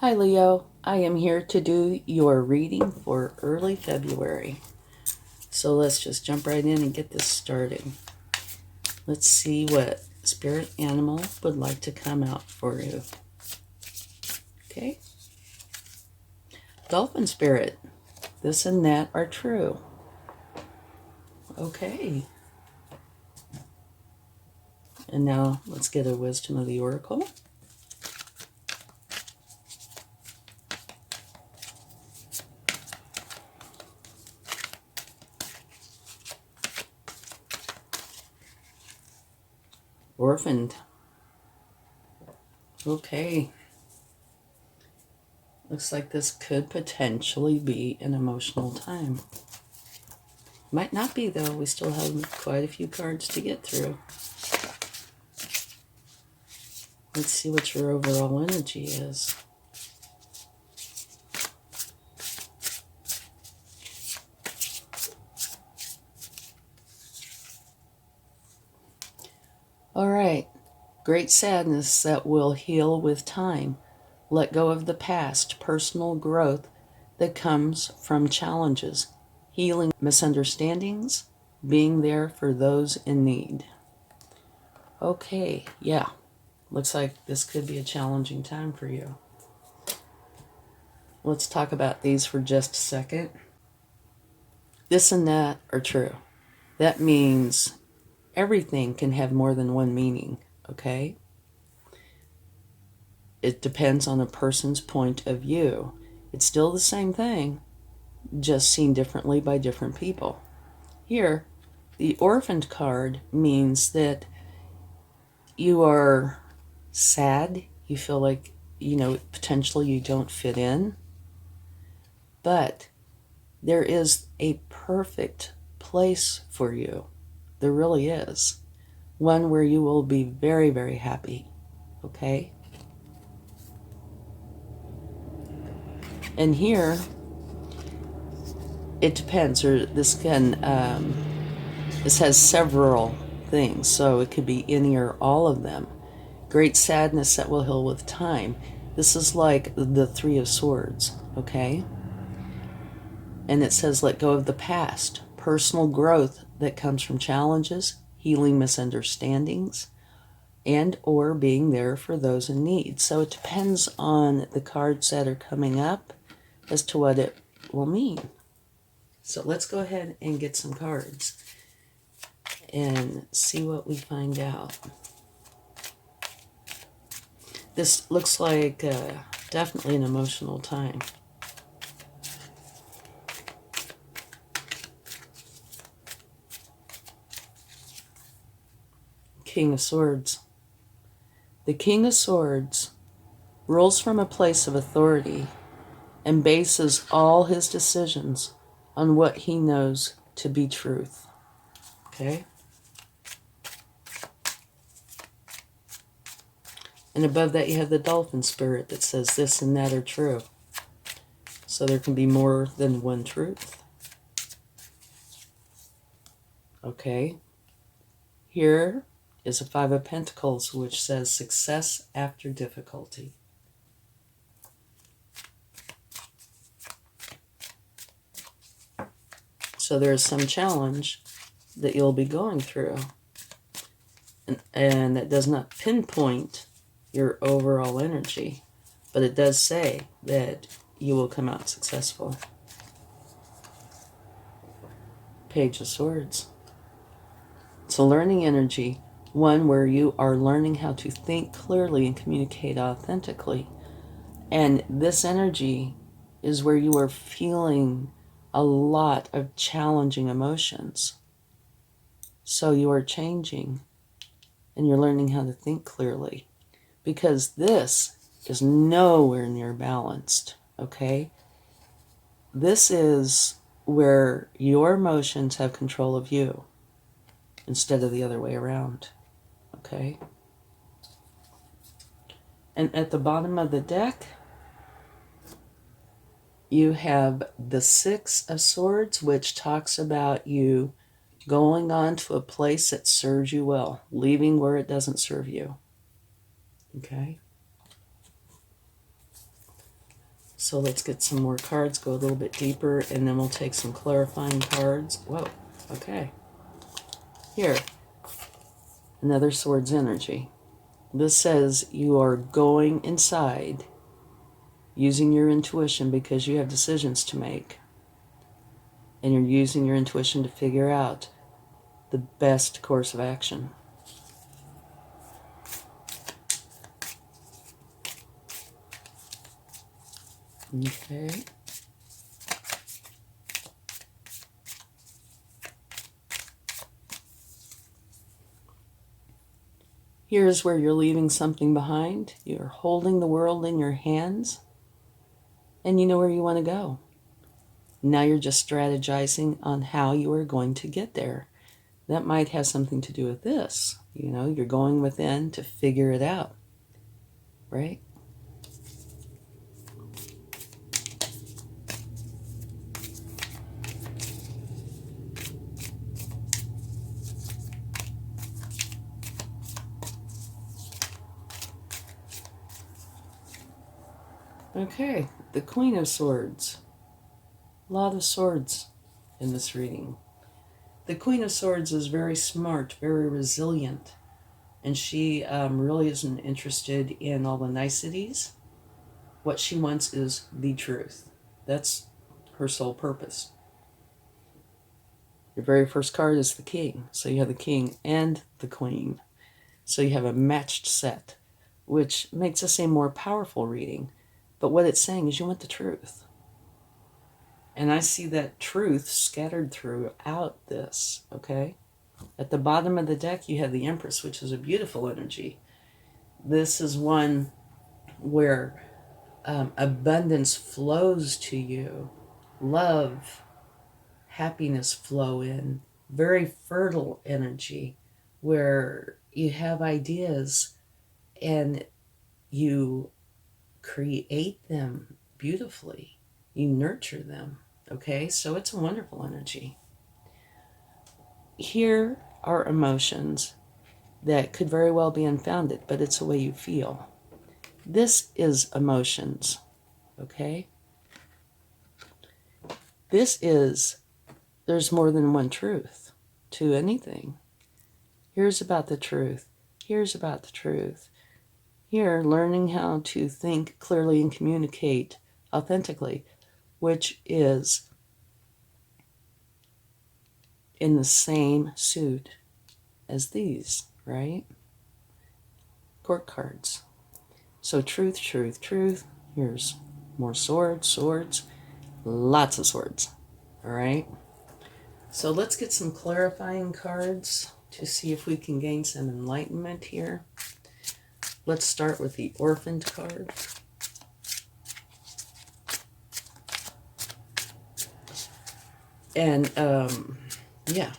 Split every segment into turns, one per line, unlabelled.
Hi Leo, I am here to do your reading for early February. So let's just jump right in and get this started. Let's see what spirit animal would like to come out for you. Okay. Dolphin spirit, this and that are true. Okay. And now let's get a wisdom of the oracle. Orphaned. Okay. Looks like this could potentially be an emotional time. Might not be, though. We still have quite a few cards to get through. Let's see what your overall energy is. All right. Great sadness that will heal with time. Let go of the past, personal growth that comes from challenges, healing misunderstandings, being there for those in need. Okay, yeah. Looks like this could be a challenging time for you. Let's talk about these for just a second. This and that are true. That means everything can have more than one meaning, okay? It depends on a person's point of view. It's still the same thing, just seen differently by different people. Here, the orphaned card means that you are sad, you feel like, potentially you don't fit in, but there is a perfect place for you. There really is. One where you will be very, very happy, okay? And here, it depends, or this has several things, so it could be any or all of them. Great sadness that will heal with time. This is like the Three of Swords, okay? And it says let go of the past, personal growth that comes from challenges, healing misunderstandings, and or being there for those in need. So it depends on the cards that are coming up as to what it will mean. So let's go ahead and get some cards and see what we find out. This looks like definitely an emotional time. King of Swords. The King of Swords rules from a place of authority and bases all his decisions on what he knows to be truth. Okay? And above that you have the Dolphin spirit that says this and that are true. So there can be more than one truth. Okay? Here is a Five of Pentacles, which says success after difficulty. So there's some challenge that you'll be going through. And that does not pinpoint your overall energy, but it does say that you will come out successful. Page of Swords. It's a learning energy, one where you are learning how to think clearly and communicate authentically. And this energy is where you are feeling a lot of challenging emotions. So you are changing and you're learning how to think clearly, because this is nowhere near balanced, okay? This is where your emotions have control of you instead of the other way around, okay? And at the bottom of the deck, you have the Six of Swords, which talks about you going on to a place that serves you well, leaving where it doesn't serve you. Okay? So let's get some more cards, go a little bit deeper, and then we'll take some clarifying cards. Whoa, okay. Here, another Swords energy. This says you are going inside, using your intuition because you have decisions to make. And you're using your intuition to figure out the best course of action. Okay. Here's where you're leaving something behind. You're holding the world in your hands, and you know where you want to go. Now you're just strategizing on how you are going to get there. That might have something to do with this. You know, you're going within to figure it out, right? Okay, the Queen of Swords. A lot of swords in this reading. The Queen of Swords is very smart, very resilient, and she really isn't interested in all the niceties. What she wants is the truth. That's her sole purpose. Your very first card is the King. So you have the King and the Queen. So you have a matched set, which makes this a more powerful reading. But what it's saying is you want the truth. And I see that truth scattered throughout this, okay? At the bottom of the deck, you have the Empress, which is a beautiful energy. This is one where abundance flows to you. Love, happiness flow in. Very fertile energy where you have ideas and you create them beautifully. You nurture them, okay? So it's a wonderful energy. Here are emotions that could very well be unfounded, but it's the way you feel. This is emotions, okay? There's more than one truth to anything. Here's about the truth. Here's about the truth. Here, learning how to think clearly and communicate authentically, which is in the same suit as these, right? Court cards. So truth, truth, truth. Here's more swords, swords, lots of swords, all right? So let's get some clarifying cards to see if we can gain some enlightenment here. Let's start with the Orphaned card. And, yeah.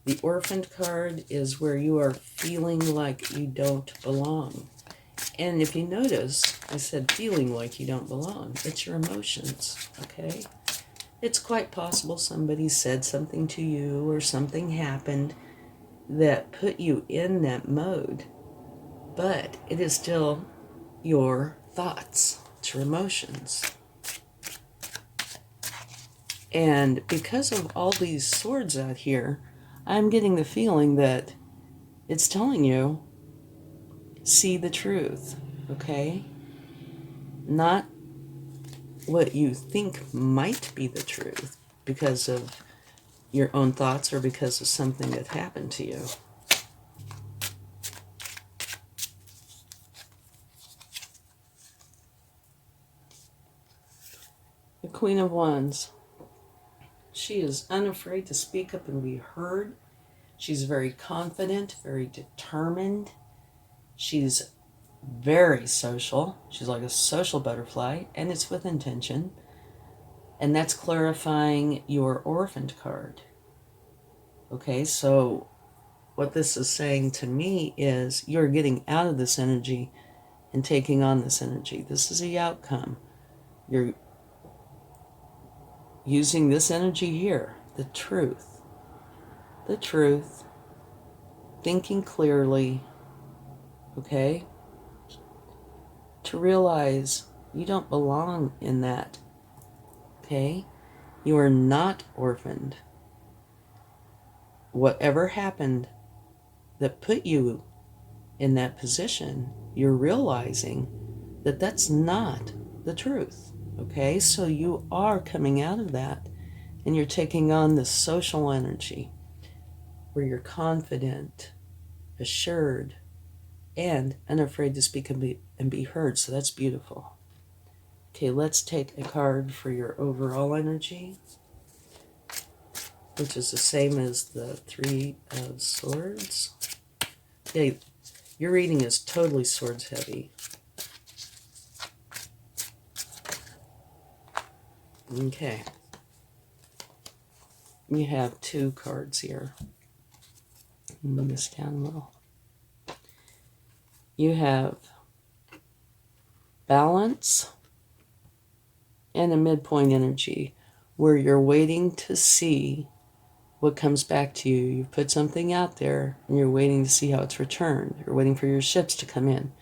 The Orphaned card is where you are feeling like you don't belong. And if you notice, I said feeling like you don't belong. It's your emotions, okay? It's quite possible somebody said something to you or something happened that put you in that mode. But it is still your thoughts. It's your emotions. And because of all these swords out here, I'm getting the feeling that it's telling you, see the truth, okay? Not what you think might be the truth because of your own thoughts or because of something that happened to you. The Queen of Wands. She is unafraid to speak up and be heard. She's very confident, very determined. She's very social. She's like a social butterfly, and it's with intention. And that's clarifying your Orphaned card. Okay, so what this is saying to me is you're getting out of this energy and taking on this energy. This is the outcome. You're using this energy here, the truth, thinking clearly, okay, to realize You don't belong in that. Okay? You are not orphaned. Whatever happened that put you in that position, you're realizing that that's not the truth. Okay? So you are coming out of that, and you're taking on the social energy where you're confident, assured, and unafraid to speak and be heard. So that's beautiful. Okay, let's take a card for your overall energy, which is the same as the Three of Swords. Yeah, your reading is totally swords heavy. Okay. You have 2 cards here. Move this down a little. You have balance and a midpoint energy where you're waiting to see what comes back to you. You've put something out there and you're waiting to see how it's returned. You're waiting for your ships to come in.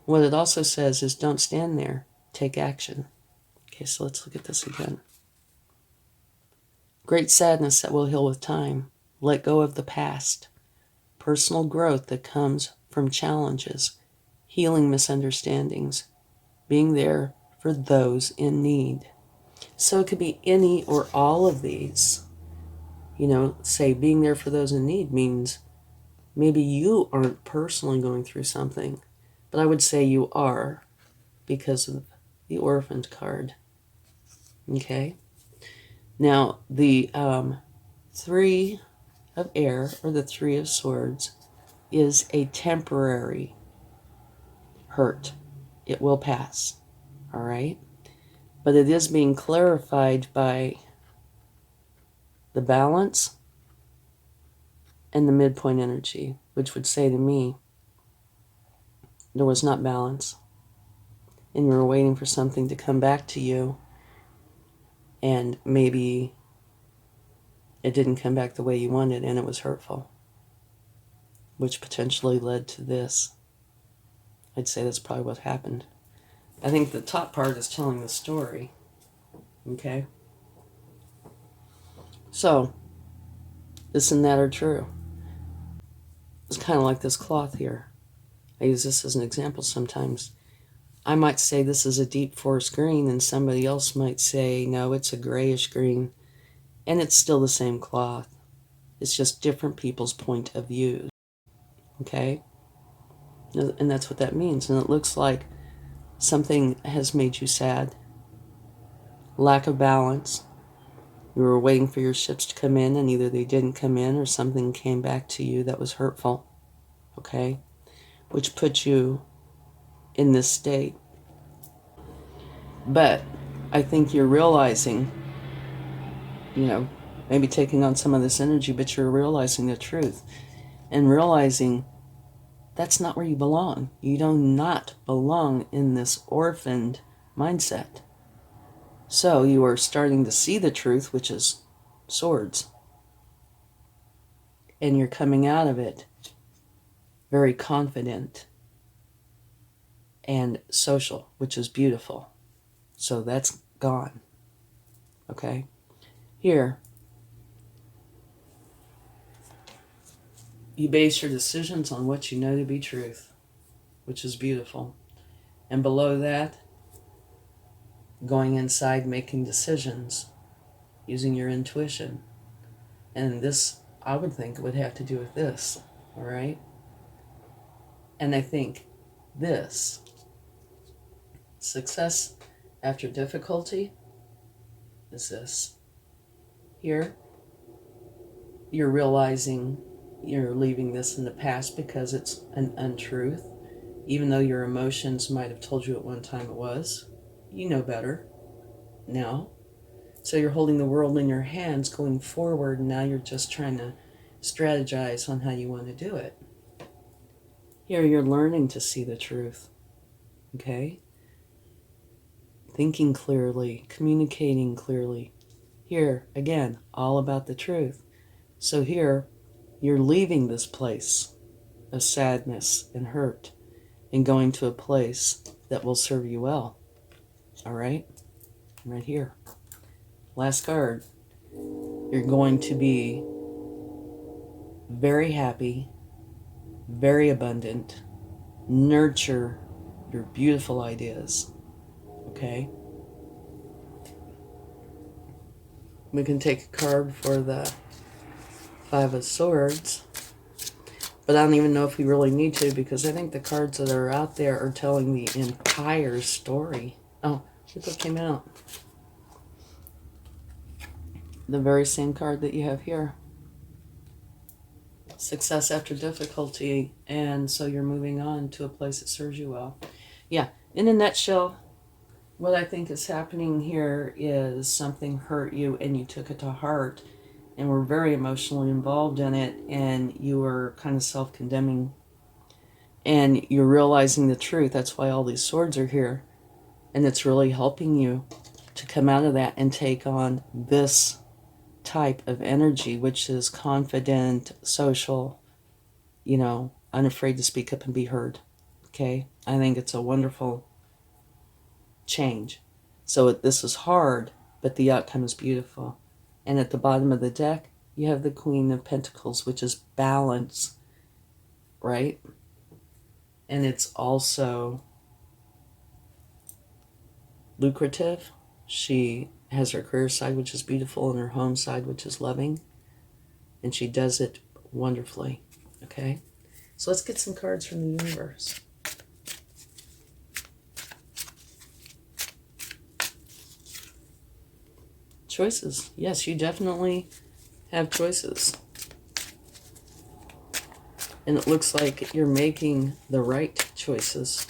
What it also says is don't stand there, take action. Okay, so let's look at this again. Great sadness that will heal with time. Let go of the past. Personal growth that comes from challenges. Healing misunderstandings. Being there for those in need. So it could be any or all of these. You know, say being there for those in need means maybe you aren't personally going through something, but I would say you are because of the orphaned card. Okay? Now, the 3 of air, or the 3 of swords, is a temporary hurt. It will pass. All right? But it is being clarified by the balance and the midpoint energy, which would say to me, there was not balance. And you were waiting for something to come back to you, and maybe it didn't come back the way you wanted, and it was hurtful, which potentially led to this. I'd say that's probably what happened. I think the top part is telling the story. Okay? So, this and that are true. It's kind of like this cloth here. I use this as an example sometimes. I might say this is a deep forest green, and somebody else might say, no, it's a grayish green. And it's still the same cloth. It's just different people's point of view. Okay? And that's what that means. And it looks like something has made you sad. Lack of balance. You were waiting for your ships to come in, and either they didn't come in or something came back to you that was hurtful. Okay? Which put you in this state. But I think you're realizing, you know, maybe taking on some of this energy, but you're realizing the truth and realizing that's not where you belong. You do not belong in this orphaned mindset. So you are starting to see the truth, which is swords. And you're coming out of it very confident and social, which is beautiful. So that's gone. Okay? Here, you base your decisions on what you know to be truth, which is beautiful. And below that, going inside, making decisions, using your intuition. And this, I would think, would have to do with this, all right? And I think this, success after difficulty, is this. Here, you're realizing you're leaving this in the past because it's an untruth. Even though your emotions might have told you at one time it was, you know better now. So you're holding the world in your hands going forward, and now you're just trying to strategize on how you want to do it. Here you're learning to see the truth, okay? Thinking clearly, communicating clearly. Here, again, all about the truth. So here, you're leaving this place of sadness and hurt and going to a place that will serve you well. All right? Right here. Last card. You're going to be very happy, very abundant, nurture your beautiful ideas. Okay? We can take a card for the Five of Swords. But I don't even know if we really need to, because I think the cards that are out there are telling the entire story. Oh, look what came out. The very same card that you have here. Success after difficulty, and so you're moving on to a place that serves you well. Yeah, in a nutshell, what I think is happening here is something hurt you and you took it to heart and were very emotionally involved in it, and you were kind of self-condemning, and you're realizing the truth. That's why all these swords are here, and it's really helping you to come out of that and take on this type of energy, which is confident, social, unafraid to speak up and be heard. Okay? I think it's a wonderful change. So this is hard, but the outcome is beautiful. And at the bottom of the deck, you have the Queen of Pentacles, which is balance, right? And it's also lucrative. She has her career side, which is beautiful, and her home side, which is loving. And she does it wonderfully. Okay? So let's get some cards from the universe. Choices. Yes, you definitely have choices. And it looks like you're making the right choices.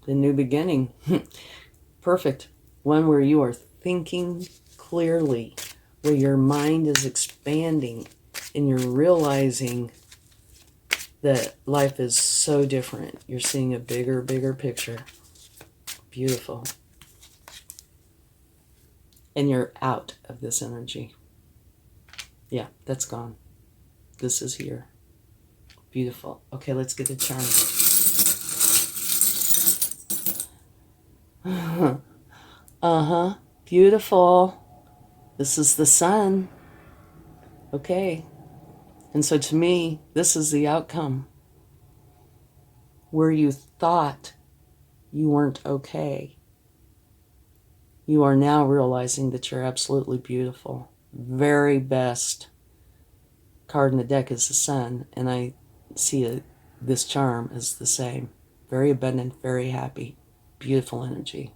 The new beginning. Perfect. One where you are thinking clearly, where your mind is expanding and you're realizing that life is so different. You're seeing a bigger picture. Beautiful. And you're out of this energy. Yeah, that's gone. This is here. Beautiful. Okay, let's get the charm. Uh-huh. Beautiful. This is the sun. Okay. And so to me, this is the outcome. Where you thought you weren't okay, you are now realizing that you're absolutely beautiful. Very best card in the deck is the sun, and I see this charm as the same. Very abundant, very happy, beautiful energy.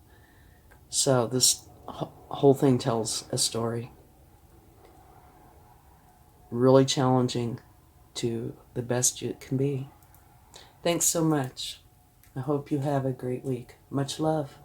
So this whole thing tells a story. Really challenging to the best it can be. Thanks so much. I hope you have a great week. Much love.